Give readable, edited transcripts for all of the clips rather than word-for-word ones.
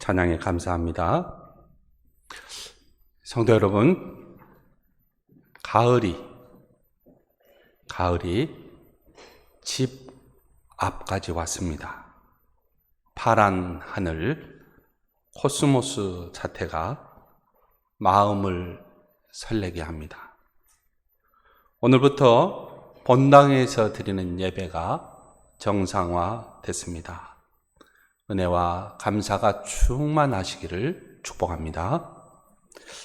찬양에 감사합니다. 성도 여러분, 가을이 집 앞까지 왔습니다. 파란 하늘, 코스모스 자태가 마음을 설레게 합니다. 오늘부터 본당에서 드리는 예배가 정상화됐습니다. 은혜와 감사가 충만하시기를 축복합니다.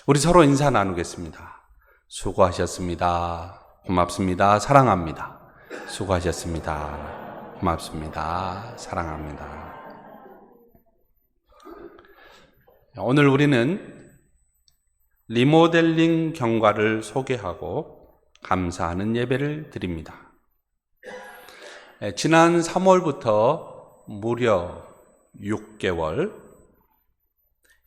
우리 서로 인사 나누겠습니다. 수고하셨습니다. 고맙습니다. 사랑합니다. 수고하셨습니다. 고맙습니다. 사랑합니다. 오늘 우리는 리모델링 경과를 소개하고 감사하는 예배를 드립니다. 지난 3월부터 무려 6개월,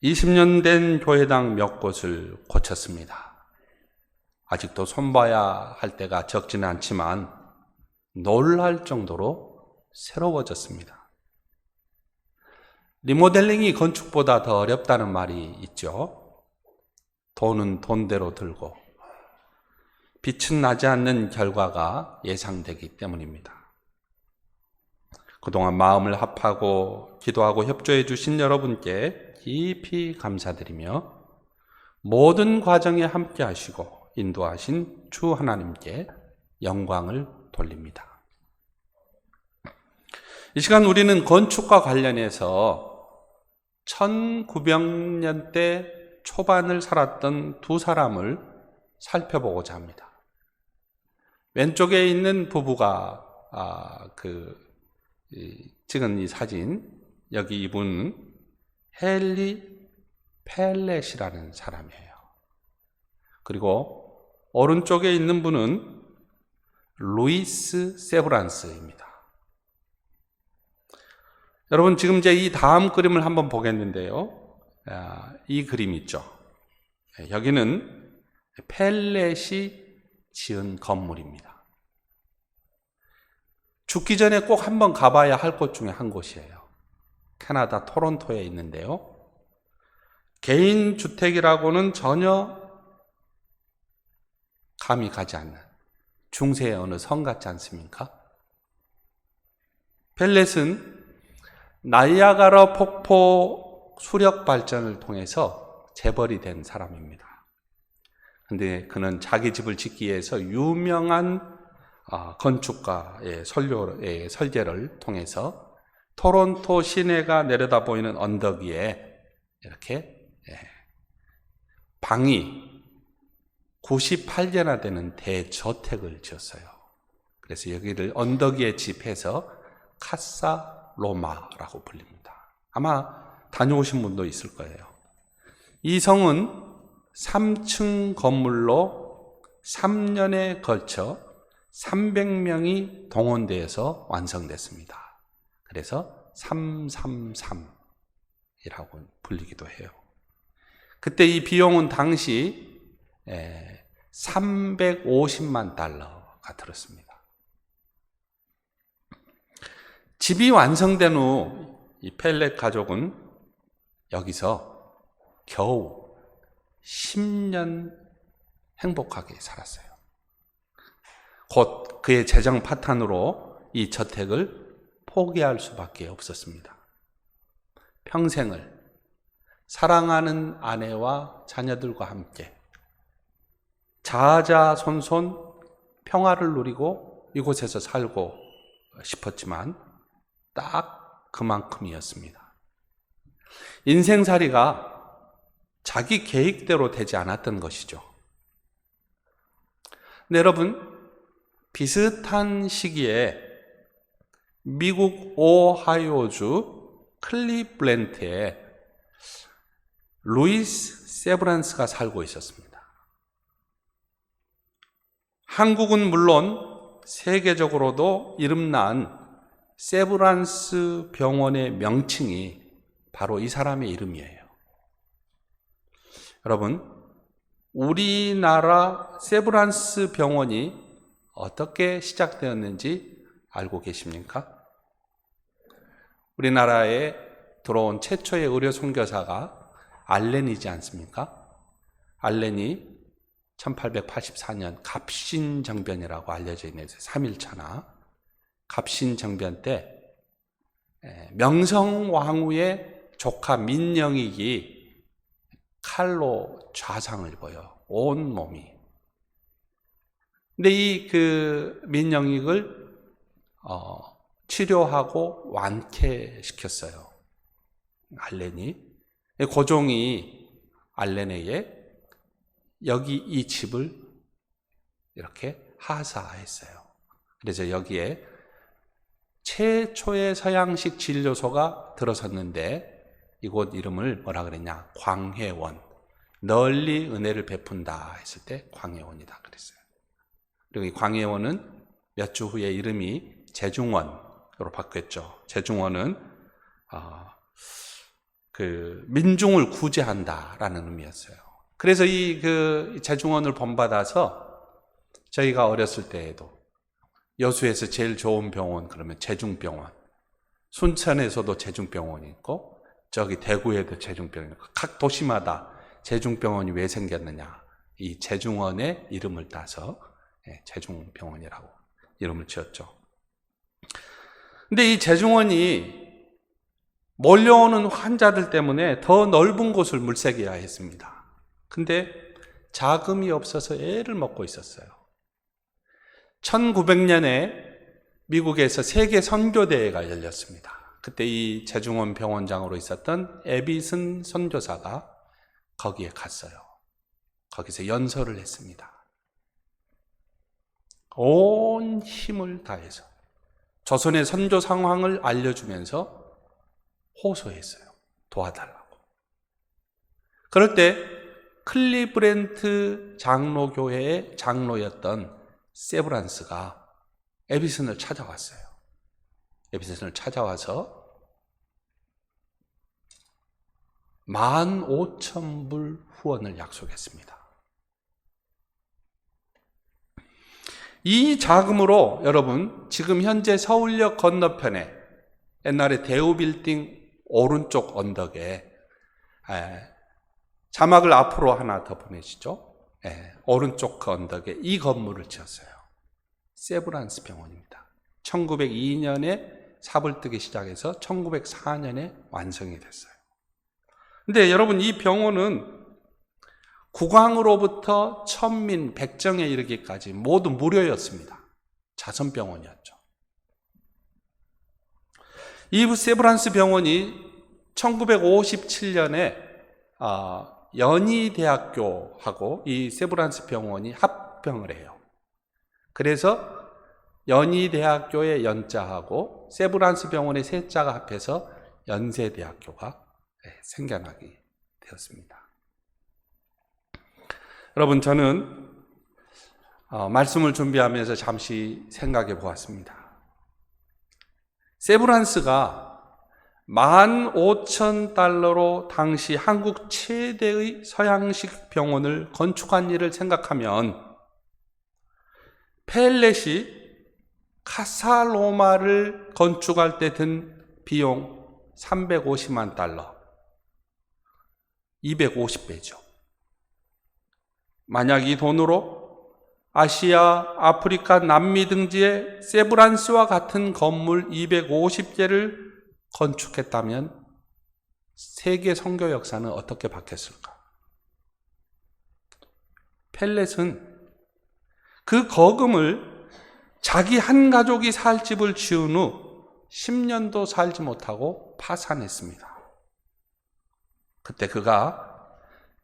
20년 된 교회당 몇 곳을 고쳤습니다. 아직도 손봐야 할 때가 적지는 않지만 놀랄 정도로 새로워졌습니다. 리모델링이 건축보다 더 어렵다는 말이 있죠. 돈은 돈대로 들고 빛은 나지 않는 결과가 예상되기 때문입니다. 그동안 마음을 합하고 기도하고 협조해 주신 여러분께 깊이 감사드리며 모든 과정에 함께 하시고 인도하신 주 하나님께 영광을 돌립니다. 이 시간 우리는 건축과 관련해서 1900년대 초반을 살았던 두 사람을 살펴보고자 합니다. 왼쪽에 있는 부부가 찍은 이 사진, 여기 이분은 헨리 펠렛이라는 사람이에요. 그리고 오른쪽에 있는 분은 루이스 세브란스입니다. 여러분, 지금 이제 이 다음 그림을 한번 보겠는데요. 이 그림 있죠. 여기는 펠렛이 지은 건물입니다. 죽기 전에 꼭 한번 가봐야 할 곳 중에 한 곳이에요. 캐나다 토론토에 있는데요. 개인 주택이라고는 전혀 감이 가지 않는 중세의 어느 성 같지 않습니까? 펠렛은 나이아가라 폭포 수력 발전을 통해서 재벌이 된 사람입니다. 근데 그는 자기 집을 짓기 위해서 유명한 건축가의 설계를 통해서 토론토 시내가 내려다 보이는 언덕 위에 이렇게 방이 98개나 되는 대저택을 지었어요. 그래서 여기를 언덕 위에 집해서 카사 로마라고 불립니다. 아마 다녀오신 분도 있을 거예요. 이 성은 3층 건물로 3년에 걸쳐 300명이 동원되어서 완성됐습니다. 그래서 333이라고 불리기도 해요. 그때 이 비용은 당시 350만 달러가 들었습니다. 집이 완성된 후 이 펠렛 가족은 여기서 겨우 10년 행복하게 살았어요. 곧 그의 재정 파탄으로 이 저택을 포기할 수밖에 없었습니다. 평생을 사랑하는 아내와 자녀들과 함께 자자손손 평화를 누리고 이곳에서 살고 싶었지만 딱 그만큼이었습니다. 인생살이가 자기 계획대로 되지 않았던 것이죠. 근데 여러분, 비슷한 시기에 미국 오하이오주 클리블랜드에 루이스 세브란스가 살고 있었습니다. 한국은 물론 세계적으로도 이름난 세브란스 병원의 명칭이 바로 이 사람의 이름이에요. 여러분, 우리나라 세브란스 병원이 어떻게 시작되었는지 알고 계십니까? 우리나라에 들어온 최초의 의료 선교사가 알렌이지 않습니까? 알렌이 1884년 갑신정변이라고 알려져 있는 3일차나 갑신정변 때 명성왕후의 조카 민영익이 칼로 좌상을 입어요. 온 몸이. 근데 이 민영익을 치료하고 완쾌시켰어요. 알렌이. 고종이 알렌에게 여기 이 집을 이렇게 하사했어요. 그래서 여기에 최초의 서양식 진료소가 들어섰는데 이곳 이름을 뭐라 그랬냐? 광해원. 널리 은혜를 베푼다 했을 때 광해원이다 그랬어요. 그리고 이 광해원은 몇 주 후에 이름이 제중원으로 바뀌었죠. 제중원은 민중을 구제한다라는 의미였어요. 그래서 이 제중원을 본받아서 저희가 어렸을 때에도 여수에서 제일 좋은 병원 그러면 제중병원, 순천에서도 제중병원이 있고 저기 대구에도 제중병원이 있고 각 도시마다 제중병원이 왜 생겼느냐? 이 제중원의 이름을 따서 제중병원이라고 이름을 지었죠. 근데 이 제중원이 몰려오는 환자들 때문에 더 넓은 곳을 물색해야 했습니다. 근데 자금이 없어서 애를 먹고 있었어요. 1900년에 미국에서 세계 선교대회가 열렸습니다. 그때 이 제중원 병원장으로 있었던 에비슨 선교사가 거기에 갔어요. 거기서 연설을 했습니다. 온 힘을 다해서 조선의 선교 상황을 알려주면서 호소했어요. 도와달라고. 그럴 때 클리브랜드 장로교회의 장로였던 세브란스가 에비슨을 찾아왔어요. 에비슨을 찾아와서 15,000불 후원을 약속했습니다. 이 자금으로 여러분 지금 현재 서울역 건너편에 옛날에 대우빌딩 오른쪽 언덕에 자막을 앞으로 하나 더 보내시죠. 오른쪽 그 언덕에 이 건물을 지었어요. 세브란스 병원입니다. 1902년에 삽을 뜨기 시작해서 1904년에 완성이 됐어요. 근데 여러분 이 병원은 국왕으로부터 천민, 백정에 이르기까지 모두 무료였습니다. 자선병원이었죠. 이 세브란스 병원이 1957년에 연희대학교하고 이 세브란스 병원이 합병을 해요. 그래서 연희대학교의 연자하고 세브란스 병원의 세자가 합해서 연세대학교가 생겨나게 되었습니다. 여러분 저는 말씀을 준비하면서 잠시 생각해 보았습니다. 세브란스가 15,000달러로 당시 한국 최대의 서양식 병원을 건축한 일을 생각하면 펠렛이 카사로마를 건축할 때 든 비용 350만 달러, 250배죠. 만약 이 돈으로 아시아, 아프리카, 남미 등지에 세브란스와 같은 건물 250개를 건축했다면 세계 선교 역사는 어떻게 바뀌었을까? 펠렛은 그 거금을 자기 한 가족이 살 집을 지은 후 10년도 살지 못하고 파산했습니다. 그때 그가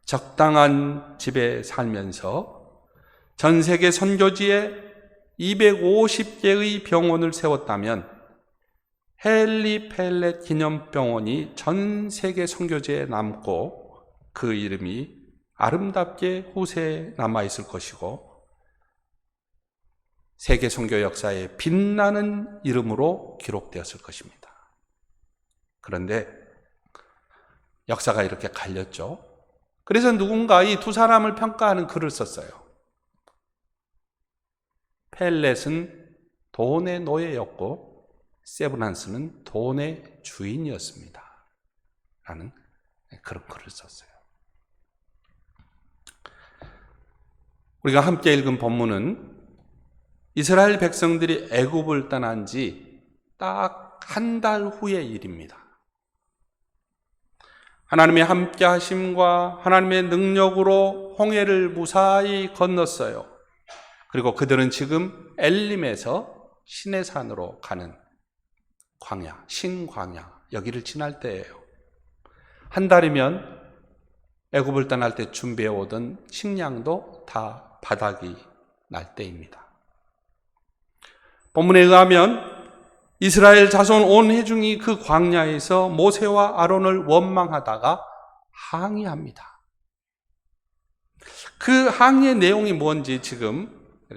적당한 집에 살면서 전 세계 선교지에 250개의 병원을 세웠다면 헨리 펠렛 기념병원이 전 세계 선교지에 남고 그 이름이 아름답게 후세에 남아있을 것이고 세계 선교 역사에 빛나는 이름으로 기록되었을 것입니다. 그런데 역사가 이렇게 갈렸죠. 그래서 누군가 이 두 사람을 평가하는 글을 썼어요. 펠렛은 돈의 노예였고 세브란스는 돈의 주인이었습니다. 라는 그런 글을 썼어요. 우리가 함께 읽은 본문은 이스라엘 백성들이 애굽을 떠난 지 딱 한 달 후의 일입니다. 하나님의 함께 하심과 하나님의 능력으로 홍해를 무사히 건넜어요. 그리고 그들은 지금 엘림에서 시내산으로 가는 광야, 신광야, 여기를 지날 때예요. 한 달이면 애굽을 떠날 때 준비해 오던 식량도 다 바닥이 날 때입니다. 본문에 의하면 이스라엘 자손 온 회중이 그 광야에서 모세와 아론을 원망하다가 항의합니다. 그 항의의 내용이 뭔지 지금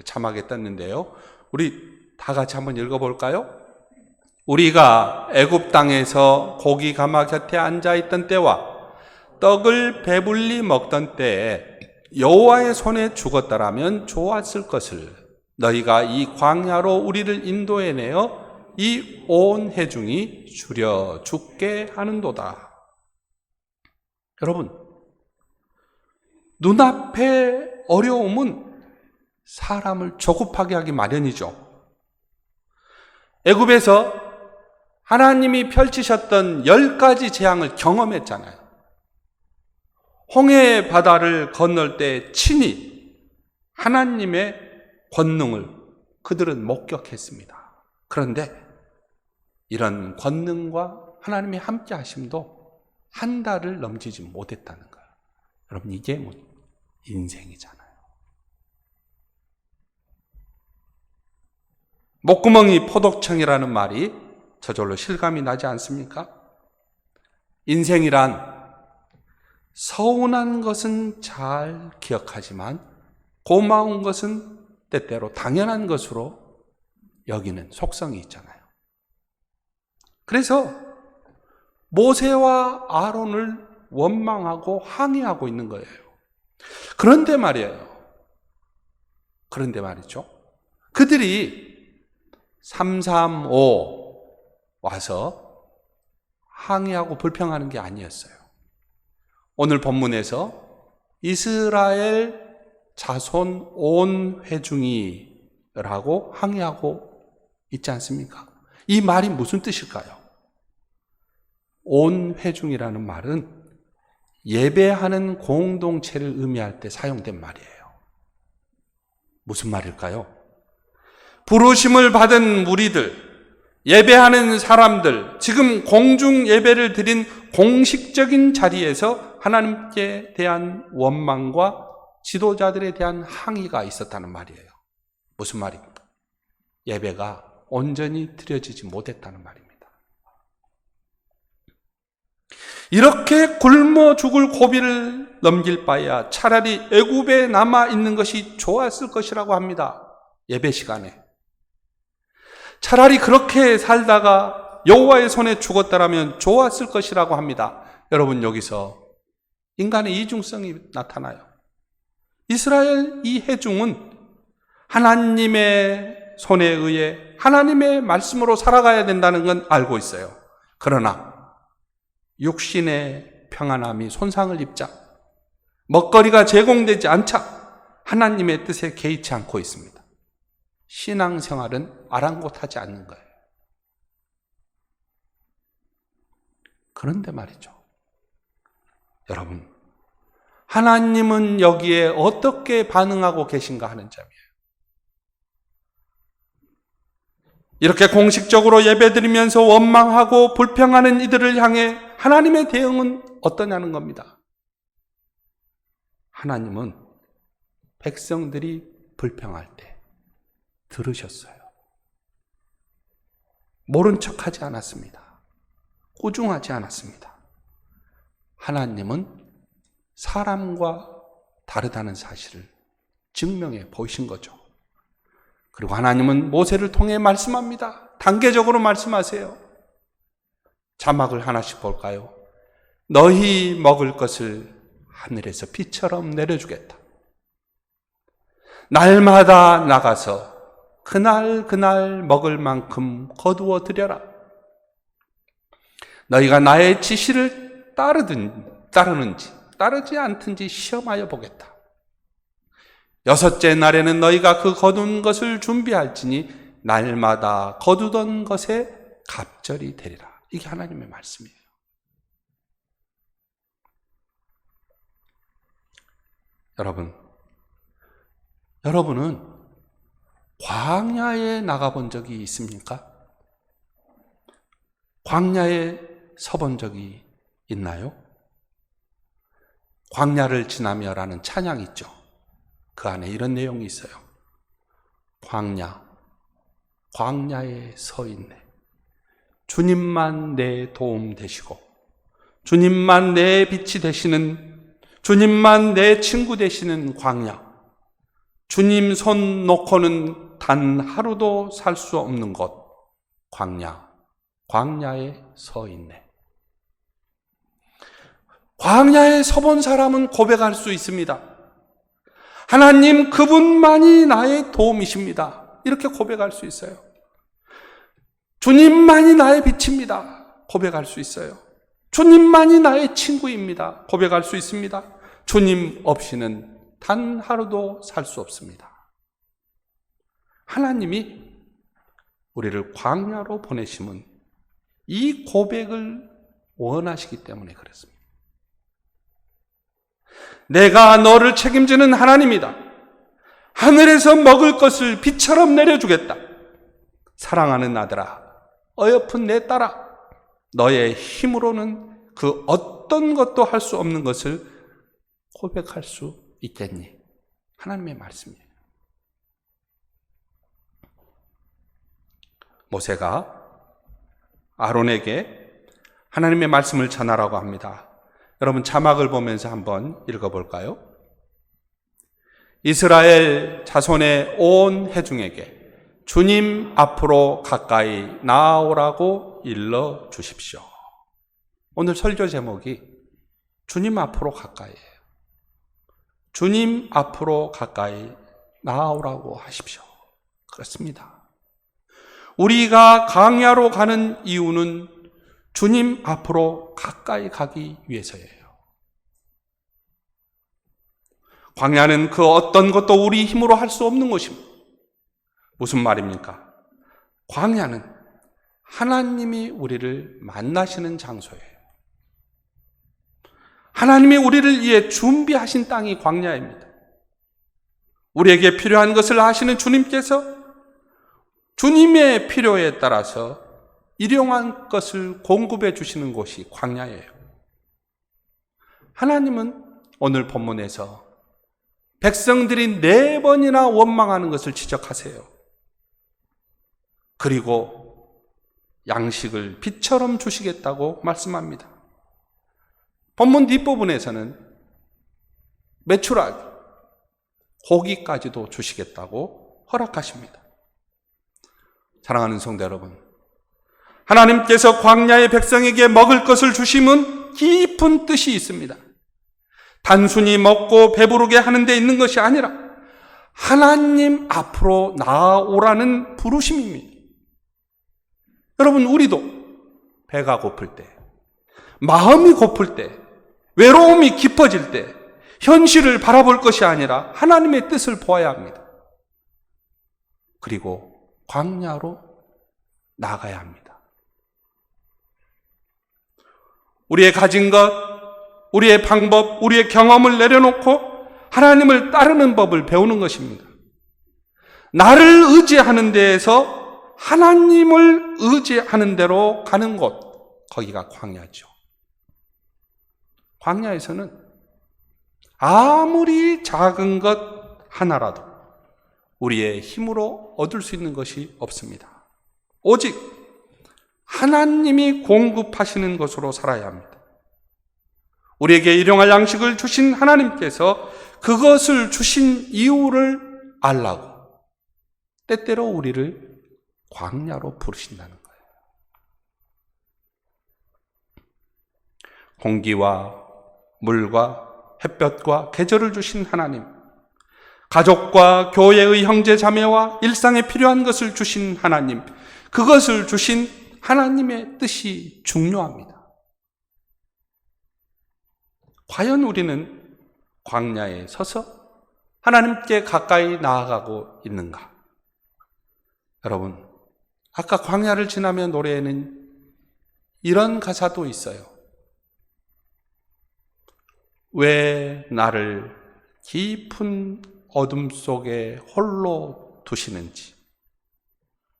자막에 떴는데요. 우리 다 같이 한번 읽어볼까요? 우리가 애굽 땅에서 고기 가마 곁에 앉아있던 때와 떡을 배불리 먹던 때에 여호와의 손에 죽었더라면 좋았을 것을 너희가 이 광야로 우리를 인도해내어 이 온 회중이 줄여 죽게 하는도다. 여러분, 눈앞의 어려움은 사람을 조급하게 하기 마련이죠. 애굽에서 하나님이 펼치셨던 10가지 재앙을 경험했잖아요. 홍해 바다를 건널 때 친히 하나님의 권능을 그들은 목격했습니다. 그런데 이런 권능과 하나님의 함께 하심도 한 달을 넘기지 못했다는 거예요. 여러분, 이게 뭐 인생이잖아요. 목구멍이 포독청이라는 말이 저절로 실감이 나지 않습니까? 인생이란 서운한 것은 잘 기억하지만 고마운 것은 때때로 당연한 것으로 여기는 속성이 있잖아요. 그래서 모세와 아론을 원망하고 항의하고 있는 거예요. 그런데 말이죠. 그들이 335 와서 항의하고 불평하는 게 아니었어요. 오늘 본문에서 이스라엘 자손 온 회중이라고 항의하고 있지 않습니까? 이 말이 무슨 뜻일까요? 온 회중이라는 말은 예배하는 공동체를 의미할 때 사용된 말이에요. 무슨 말일까요? 부르심을 받은 무리들, 예배하는 사람들, 지금 공중 예배를 드린 공식적인 자리에서 하나님께 대한 원망과 지도자들에 대한 항의가 있었다는 말이에요. 무슨 말입니까? 예배가 온전히 드려지지 못했다는 말입니다. 이렇게 굶어 죽을 고비를 넘길 바에야 차라리 애굽에 남아 있는 것이 좋았을 것이라고 합니다. 예배 시간에. 차라리 그렇게 살다가 여호와의 손에 죽었다라면 좋았을 것이라고 합니다. 여러분, 여기서 인간의 이중성이 나타나요. 이스라엘 이 회중은 하나님의 손에 의해 하나님의 말씀으로 살아가야 된다는 건 알고 있어요. 그러나 육신의 평안함이 손상을 입자, 먹거리가 제공되지 않자 하나님의 뜻에 개의치 않고 있습니다. 신앙생활은 아랑곳하지 않는 거예요. 그런데 말이죠, 여러분, 하나님은 여기에 어떻게 반응하고 계신가 하는 점이에요. 이렇게 공식적으로 예배드리면서 원망하고 불평하는 이들을 향해 하나님의 대응은 어떠냐는 겁니다. 하나님은 백성들이 불평할 때 들으셨어요. 모른 척하지 않았습니다. 꾸중하지 않았습니다. 하나님은 사람과 다르다는 사실을 증명해 보이신 거죠. 그리고 하나님은 모세를 통해 말씀합니다. 단계적으로 말씀하세요. 자막을 하나씩 볼까요? 너희 먹을 것을 하늘에서 비처럼 내려주겠다. 날마다 나가서 그날 먹을 만큼 거두어 드려라. 너희가 나의 지시를 따르는지 따르지 않든지 시험하여 보겠다. 6째 날에는 너희가 그 거둔 것을 준비할지니 날마다 거두던 것에 갑절이 되리라. 이게 하나님의 말씀이에요. 여러분은 광야에 나가본 적이 있습니까? 광야에 서본 적이 있나요? 광야를 지나며라는 찬양 있죠. 그 안에 이런 내용이 있어요. 광야에 서 있네. 주님만 내 도움 되시고, 주님만 내 빛이 되시는, 주님만 내 친구 되시는 광야. 주님 손 놓고는 단 하루도 살 수 없는 곳, 광야에 서 있네. 광야에 서본 사람은 고백할 수 있습니다. 하나님, 그분만이 나의 도움이십니다. 이렇게 고백할 수 있어요. 주님만이 나의 빛입니다. 고백할 수 있어요. 주님만이 나의 친구입니다. 고백할 수 있습니다. 주님 없이는 단 하루도 살 수 없습니다. 하나님이 우리를 광야로 보내심은 이 고백을 원하시기 때문에 그렇습니다. 내가 너를 책임지는 하나님이다. 하늘에서 먹을 것을 비처럼 내려주겠다. 사랑하는 아들아, 어여쁜 내 딸아, 너의 힘으로는 그 어떤 것도 할 수 없는 것을 고백할 수 있겠니? 하나님의 말씀이에요. 모세가 아론에게 하나님의 말씀을 전하라고 합니다. 여러분 자막을 보면서 한번 읽어볼까요? 이스라엘 자손의 온 회중에게 주님 앞으로 가까이 나아오라고 일러 주십시오. 오늘 설교 제목이 주님 앞으로 가까이예요. 주님 앞으로 가까이 나아오라고 하십시오. 그렇습니다. 우리가 광야로 가는 이유는 주님 앞으로 가까이 가기 위해서예요. 광야는 그 어떤 것도 우리 힘으로 할 수 없는 것입니다. 무슨 말입니까? 광야는 하나님이 우리를 만나시는 장소예요. 하나님이 우리를 위해 준비하신 땅이 광야입니다. 우리에게 필요한 것을 아시는 주님께서 주님의 필요에 따라서 일용할 것을 공급해 주시는 곳이 광야예요. 하나님은 오늘 본문에서 백성들이 4번이나 원망하는 것을 지적하세요. 그리고 양식을 빛처럼 주시겠다고 말씀합니다. 본문 뒷부분에서는 메추라기, 고기까지도 주시겠다고 허락하십니다. 사랑하는 성도 여러분, 하나님께서 광야의 백성에게 먹을 것을 주심은 깊은 뜻이 있습니다. 단순히 먹고 배부르게 하는 데 있는 것이 아니라 하나님 앞으로 나아오라는 부르심입니다. 여러분, 우리도 배가 고플 때, 마음이 고플 때, 외로움이 깊어질 때 현실을 바라볼 것이 아니라 하나님의 뜻을 보아야 합니다. 그리고 광야로 나가야 합니다. 우리의 가진 것, 우리의 방법, 우리의 경험을 내려놓고 하나님을 따르는 법을 배우는 것입니다. 나를 의지하는 데에서 하나님을 의지하는 대로 가는 곳, 거기가 광야죠. 광야에서는 아무리 작은 것 하나라도 우리의 힘으로 얻을 수 있는 것이 없습니다. 오직 하나님이 공급하시는 것으로 살아야 합니다. 우리에게 일용할 양식을 주신 하나님께서 그것을 주신 이유를 알라고 때때로 우리를 광야로 부르신다는 거예요. 공기와 물과 햇볕과 계절을 주신 하나님, 가족과 교회의 형제 자매와 일상에 필요한 것을 주신 하나님, 그것을 주신 하나님의 뜻이 중요합니다. 과연 우리는 광야에 서서 하나님께 가까이 나아가고 있는가? 여러분, 아까 광야를 지나며 노래에는 이런 가사도 있어요. 왜 나를 깊은 어둠 속에 홀로 두시는지,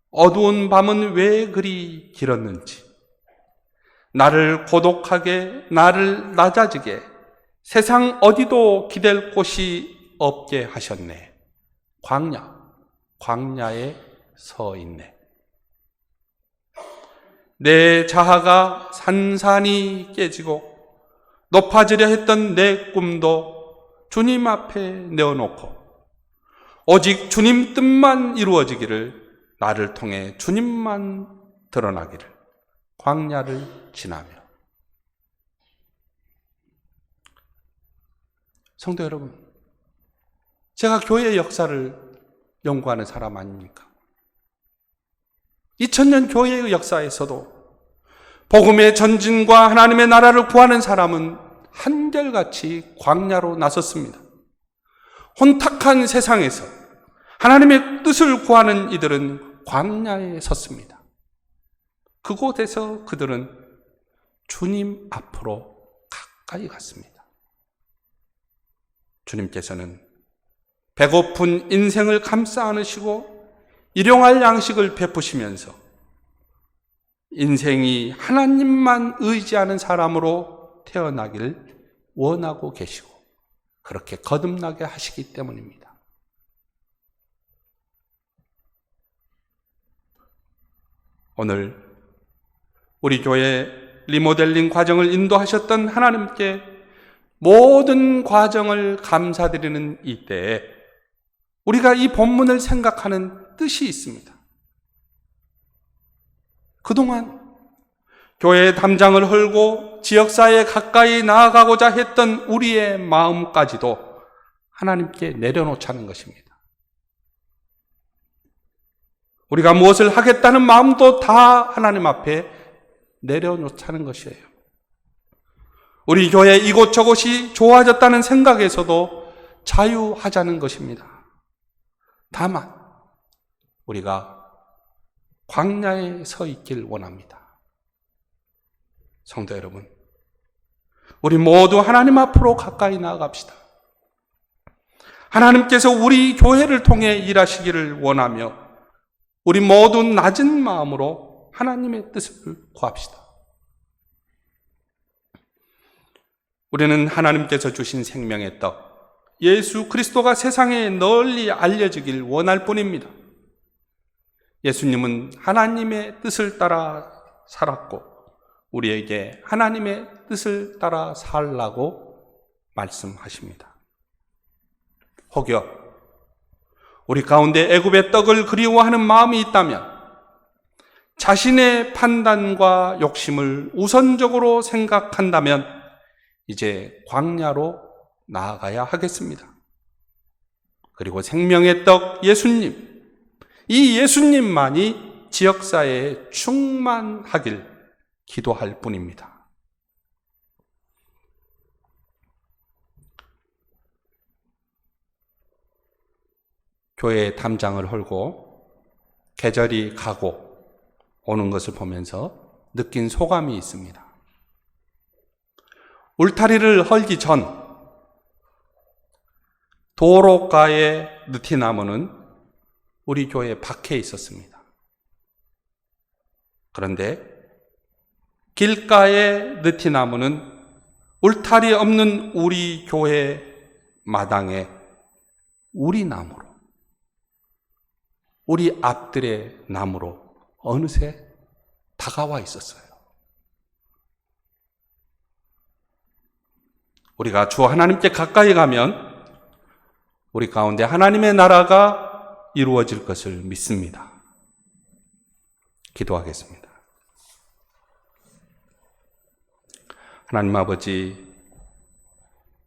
어두운 밤은 왜 그리 길었는지, 나를 고독하게, 나를 낮아지게, 세상 어디도 기댈 곳이 없게 하셨네. 광야에 서 있네. 내 자아가 산산이 깨지고 높아지려 했던 내 꿈도 주님 앞에 내어놓고 오직 주님 뜻만 이루어지기를, 나를 통해 주님만 드러나기를, 광야를 지나며. 성도 여러분, 제가 교회의 역사를 연구하는 사람 아닙니까? 2000년 교회의 역사에서도 복음의 전진과 하나님의 나라를 구하는 사람은 한결같이 광야로 나섰습니다. 혼탁한 세상에서 하나님의 뜻을 구하는 이들은 광야에 섰습니다. 그곳에서 그들은 주님 앞으로 가까이 갔습니다. 주님께서는 배고픈 인생을 감싸 안으시고 일용할 양식을 베푸시면서 인생이 하나님만 의지하는 사람으로 태어나기를 원하고 계시고 그렇게 거듭나게 하시기 때문입니다. 오늘 우리 교회 리모델링 과정을 인도하셨던 하나님께 모든 과정을 감사드리는 이때에 우리가 이 본문을 생각하는 뜻이 있습니다. 그동안 교회의 담장을 헐고 지역사회에 가까이 나아가고자 했던 우리의 마음까지도 하나님께 내려놓자는 것입니다. 우리가 무엇을 하겠다는 마음도 다 하나님 앞에 내려놓자는 것이에요. 우리 교회 이곳저곳이 좋아졌다는 생각에서도 자유하자는 것입니다. 다만 우리가 광야에 서 있길 원합니다. 성도 여러분, 우리 모두 하나님 앞으로 가까이 나아갑시다. 하나님께서 우리 교회를 통해 일하시기를 원하며 우리 모두 낮은 마음으로 하나님의 뜻을 구합시다. 우리는 하나님께서 주신 생명의 떡 예수 그리스도가 세상에 널리 알려지길 원할 뿐입니다. 예수님은 하나님의 뜻을 따라 살았고 우리에게 하나님의 뜻을 따라 살라고 말씀하십니다. 혹여 우리 가운데 애굽의 떡을 그리워하는 마음이 있다면 자신의 판단과 욕심을 우선적으로 생각한다면 이제 광야로 나아가야 하겠습니다. 그리고 생명의 떡 예수님, 이 예수님만이 지역사회에 충만하길 기도할 뿐입니다. 교회의 담장을 헐고 계절이 가고 오는 것을 보면서 느낀 소감이 있습니다. 울타리를 헐기 전 도로가의 느티나무는 우리 교회 밖에 있었습니다. 그런데 길가의 느티나무는 울타리 없는 우리 교회 마당에 우리 나무로, 우리 앞들의 나무로 어느새 다가와 있었어요. 우리가 주 하나님께 가까이 가면 우리 가운데 하나님의 나라가 이루어질 것을 믿습니다. 기도하겠습니다. 하나님 아버지,